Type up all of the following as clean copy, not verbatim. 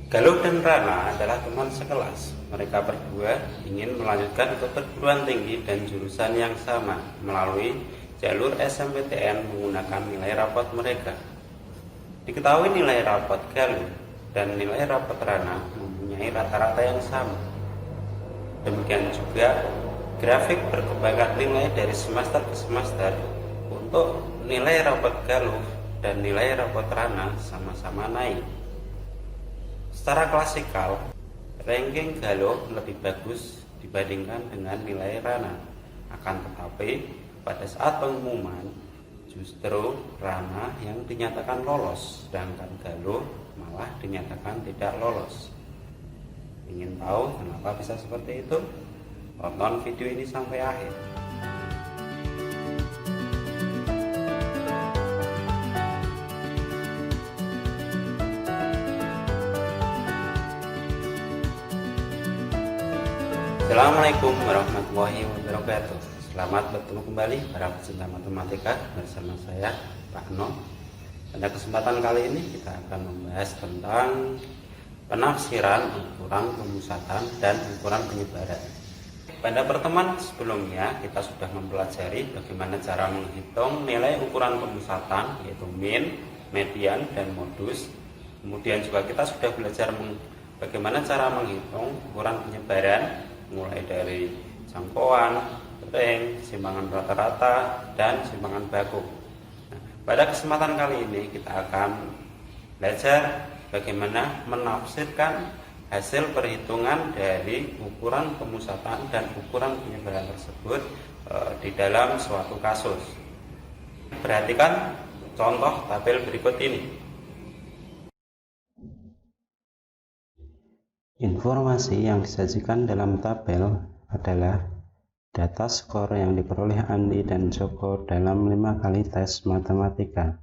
Galuh dan Rana adalah teman sekelas. Mereka berdua ingin melanjutkan ke perguruan tinggi dan jurusan yang sama melalui jalur SMPTN menggunakan nilai rapot mereka. Diketahui nilai rapot Galuh dan nilai rapot Rana mempunyai rata-rata yang sama. Demikian juga grafik perkembangan nilai dari semester ke semester untuk nilai rapot Galuh dan nilai rapot Rana sama-sama naik. Secara klasikal, ranking Galuh lebih bagus dibandingkan dengan nilai Rana. Akan tetapi, pada saat pengumuman, justru Rana yang dinyatakan lolos, sedangkan Galuh malah dinyatakan tidak lolos. Ingin tahu kenapa bisa seperti itu? Tonton video ini sampai akhir. Assalamualaikum warahmatullahi wabarakatuh. Selamat bertemu kembali para pecinta matematika bersama saya Pak No. Pada kesempatan kali ini kita akan membahas tentang penafsiran ukuran pemusatan dan ukuran penyebaran. Pada pertemuan sebelumnya kita sudah mempelajari bagaimana cara menghitung nilai ukuran pemusatan, yaitu min, median, dan modus. Kemudian juga kita sudah belajar bagaimana cara menghitung ukuran penyebaran, mulai dari jangkauan, ring, simpangan rata-rata, dan simpangan baku. Nah, pada kesempatan kali ini kita akan belajar bagaimana menafsirkan hasil perhitungan dari ukuran pemusatan dan ukuran penyebaran tersebut di dalam suatu kasus. Perhatikan contoh tabel berikut ini. Informasi yang disajikan dalam tabel adalah data skor yang diperoleh Andi dan Joko dalam 5 kali tes matematika.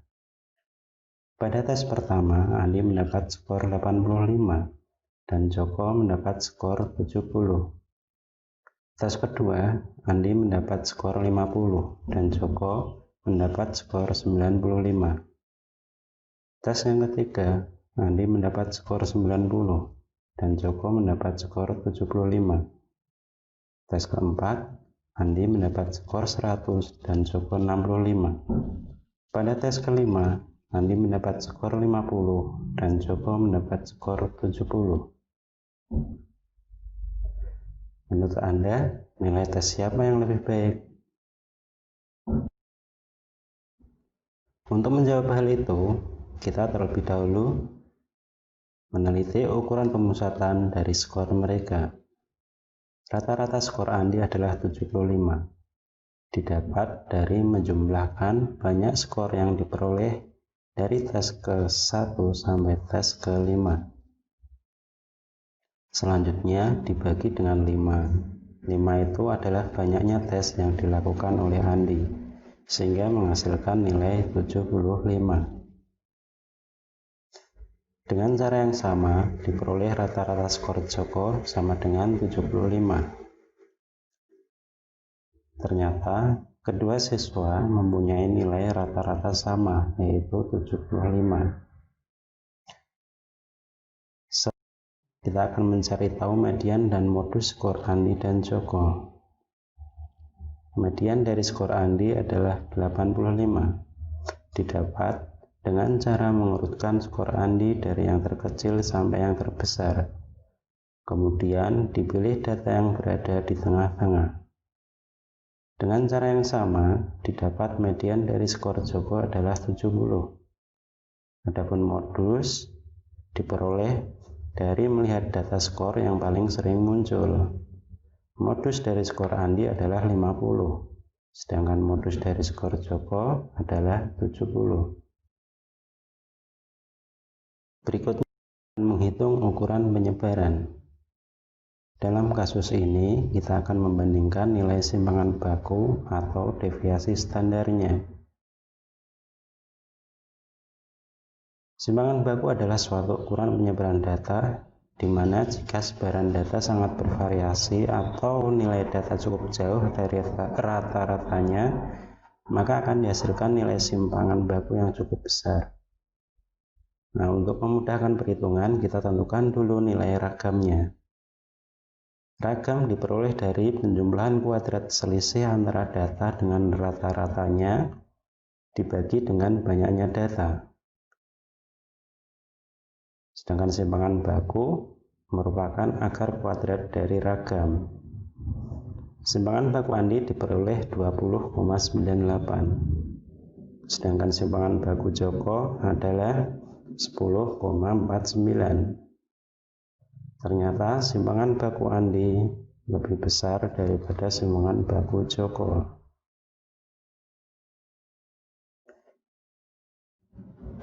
Pada tes pertama, Andi mendapat skor 85 dan Joko mendapat skor 70. Tes kedua, Andi mendapat skor 50 dan Joko mendapat skor 95. Tes yang ketiga, Andi mendapat skor 90 dan Joko mendapat skor 75. Tes keempat, Andi mendapat skor 100 dan Joko 65. Pada tes kelima, Andi mendapat skor 50 dan Joko mendapat skor 70. Menurut Anda, nilai tes siapa yang lebih baik? Untuk menjawab hal itu, kita terlebih dahulu meneliti ukuran pemusatan dari skor mereka. Rata-rata skor Andi adalah 75. Didapat dari menjumlahkan banyak skor yang diperoleh dari tes ke-1 sampai tes ke-5. Selanjutnya dibagi dengan 5. 5 itu adalah banyaknya tes yang dilakukan oleh Andi, sehingga menghasilkan nilai 75. Dengan cara yang sama, diperoleh rata-rata skor Joko sama dengan 75. Ternyata, kedua siswa mempunyai nilai rata-rata sama, yaitu 75. Kita akan mencari tahu median dan modus skor Andi dan Joko. Median dari skor Andi adalah 85. Didapat dengan cara mengurutkan skor Andi dari yang terkecil sampai yang terbesar. Kemudian dipilih data yang berada di tengah-tengah. Dengan cara yang sama, didapat median dari skor Joko adalah 70. Adapun modus diperoleh dari melihat data skor yang paling sering muncul. Modus dari skor Andi adalah 50, sedangkan modus dari skor Joko adalah 70. Berikutnya menghitung ukuran penyebaran. Dalam kasus ini, kita akan membandingkan nilai simpangan baku atau deviasi standarnya. Simpangan baku adalah suatu ukuran penyebaran data, di mana jika sebaran data sangat bervariasi atau nilai data cukup jauh dari rata-ratanya, maka akan dihasilkan nilai simpangan baku yang cukup besar. Nah, untuk memudahkan perhitungan, kita tentukan dulu nilai ragamnya. Ragam diperoleh dari penjumlahan kuadrat selisih antara data dengan rata-ratanya dibagi dengan banyaknya data. Sedangkan simpangan baku merupakan akar kuadrat dari ragam. Simpangan baku Andi diperoleh 20,98. Sedangkan simpangan baku Joko adalah 10,49. Ternyata simpangan baku Andi lebih besar daripada simpangan baku Joko.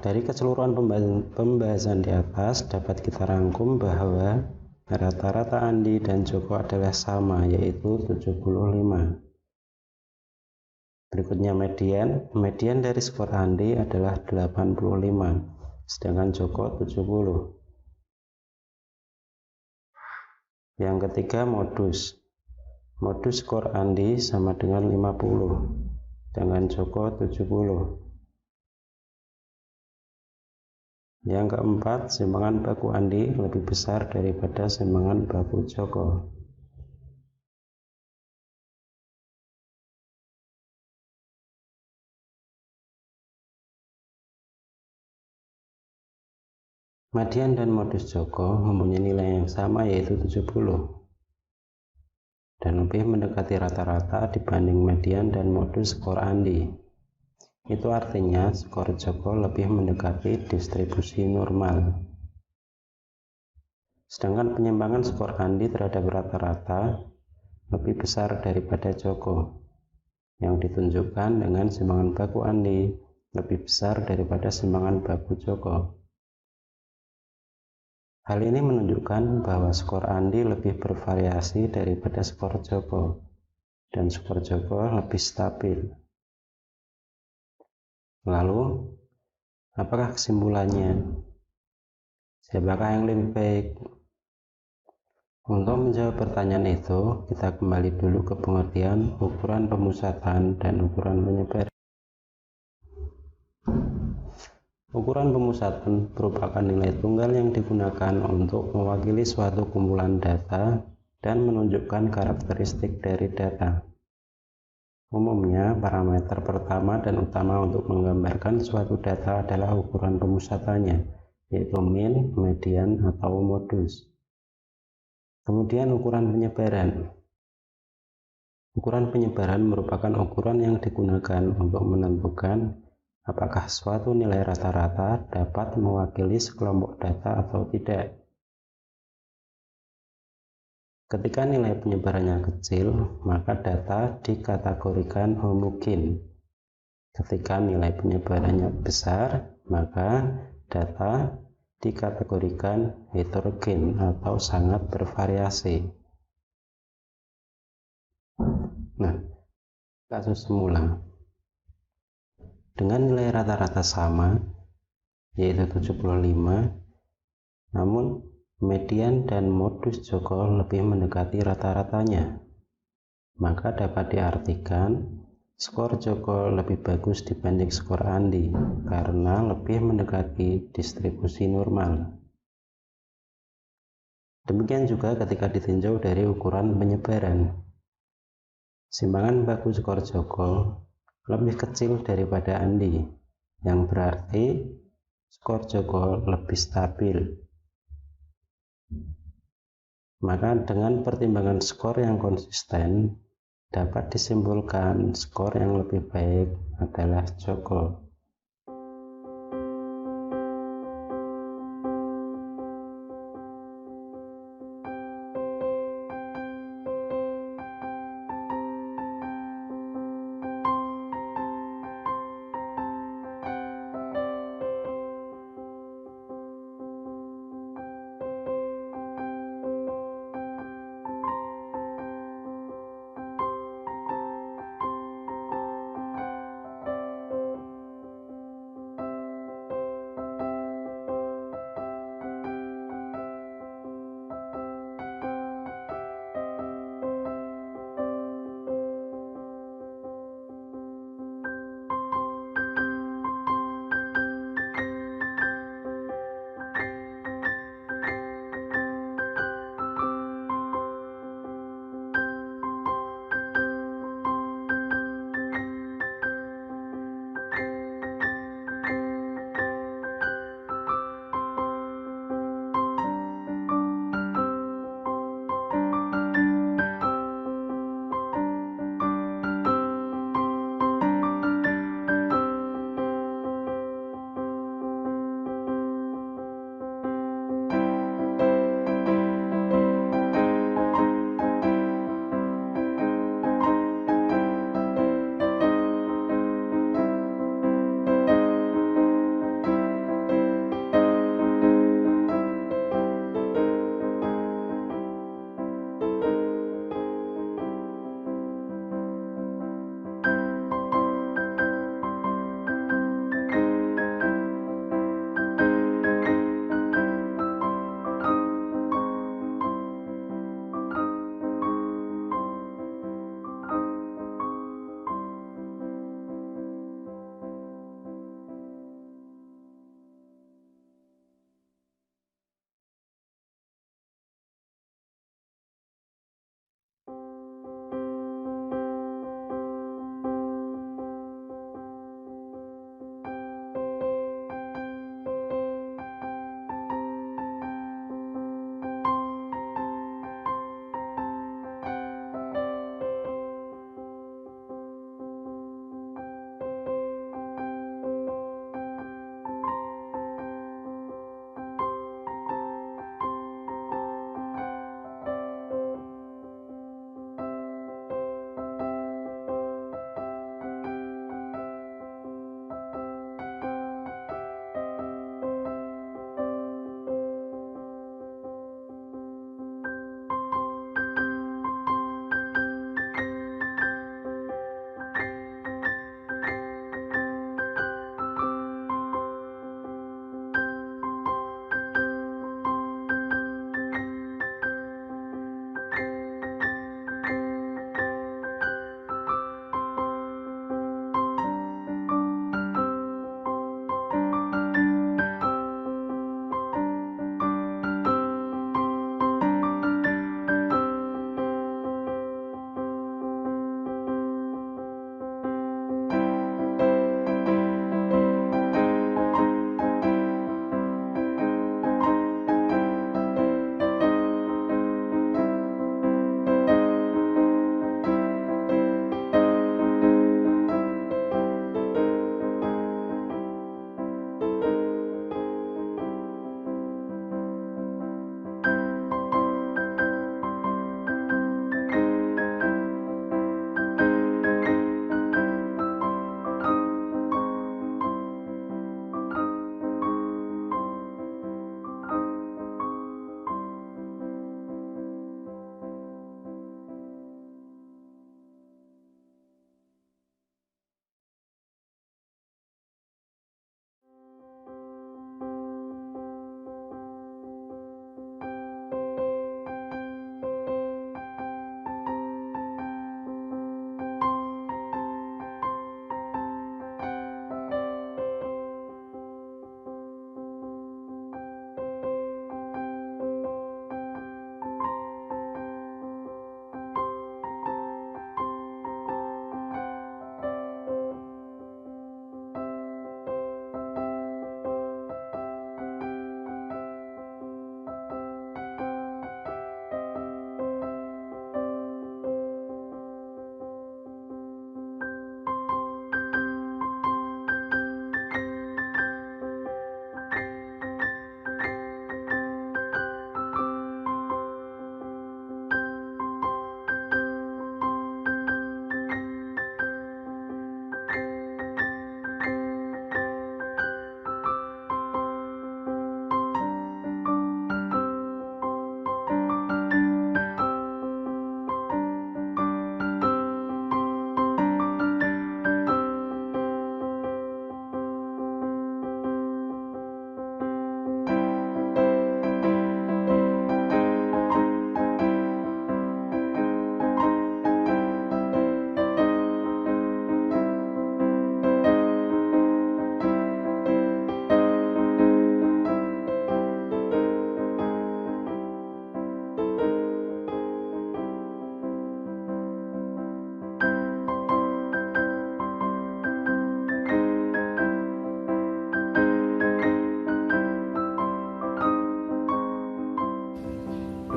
Dari keseluruhan pembahasan di atas dapat kita rangkum bahwa rata-rata Andi dan Joko adalah sama, yaitu 75. Berikutnya median. Median dari skor Andi adalah 85, sedangkan Joko 70. Yang ketiga modus. Modus skor Andi sama dengan 50, dengan Joko 70. Yang keempat, simpangan baku Andi lebih besar daripada simpangan baku Joko. Median dan modus Joko mempunyai nilai yang sama, yaitu 70, dan lebih mendekati rata-rata dibanding median dan modus skor Andi. Itu artinya skor Joko lebih mendekati distribusi normal. Sedangkan penyimpangan skor Andi terhadap rata-rata lebih besar daripada Joko, yang ditunjukkan dengan simpangan baku Andi lebih besar daripada simpangan baku Joko. Hal ini menunjukkan bahwa skor Andi lebih bervariasi daripada skor Joko, dan skor Joko lebih stabil. Lalu, apakah kesimpulannya? Siapakah yang lebih baik? Untuk menjawab pertanyaan itu, kita kembali dulu ke pengertian ukuran pemusatan dan ukuran penyebaran. Ukuran pemusatan merupakan nilai tunggal yang digunakan untuk mewakili suatu kumpulan data dan menunjukkan karakteristik dari data. Umumnya, parameter pertama dan utama untuk menggambarkan suatu data adalah ukuran pemusatannya, yaitu min, median, atau modus. Kemudian ukuran penyebaran. Ukuran penyebaran merupakan ukuran yang digunakan untuk menentukan apakah suatu nilai rata-rata dapat mewakili sekelompok data atau tidak. Ketika nilai penyebarannya kecil, maka data dikategorikan homogen. Ketika nilai penyebarannya besar, maka data dikategorikan heterogen atau sangat bervariasi. Nah, kasus semula. Dengan nilai rata-rata sama, yaitu 75, namun median dan modus Joko lebih mendekati rata-ratanya, maka dapat diartikan skor Joko lebih bagus dibanding skor Andi karena lebih mendekati distribusi normal. Demikian juga ketika ditinjau dari ukuran penyebaran. Simpangan baku skor Joko lebih kecil daripada Andi, yang berarti skor Joko lebih stabil. Maka dengan pertimbangan skor yang konsisten, dapat disimpulkan skor yang lebih baik adalah Joko.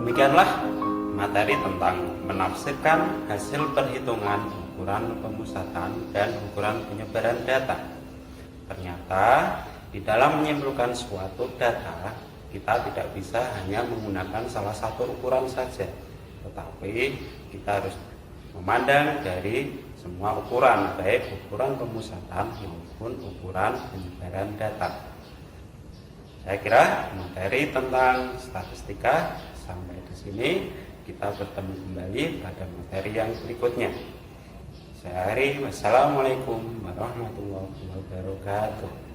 Demikianlah materi tentang menafsirkan hasil perhitungan ukuran pemusatan dan ukuran penyebaran data. Ternyata di dalam menyimpulkan suatu data, kita tidak bisa hanya menggunakan salah satu ukuran saja, tetapi kita harus memandang dari semua ukuran, baik ukuran pemusatan maupun ukuran penyebaran data. Saya kira materi tentang statistika sampai di sini. Kita bertemu kembali pada materi yang berikutnya. Saya Ari, wassalamualaikum warahmatullahi wabarakatuh.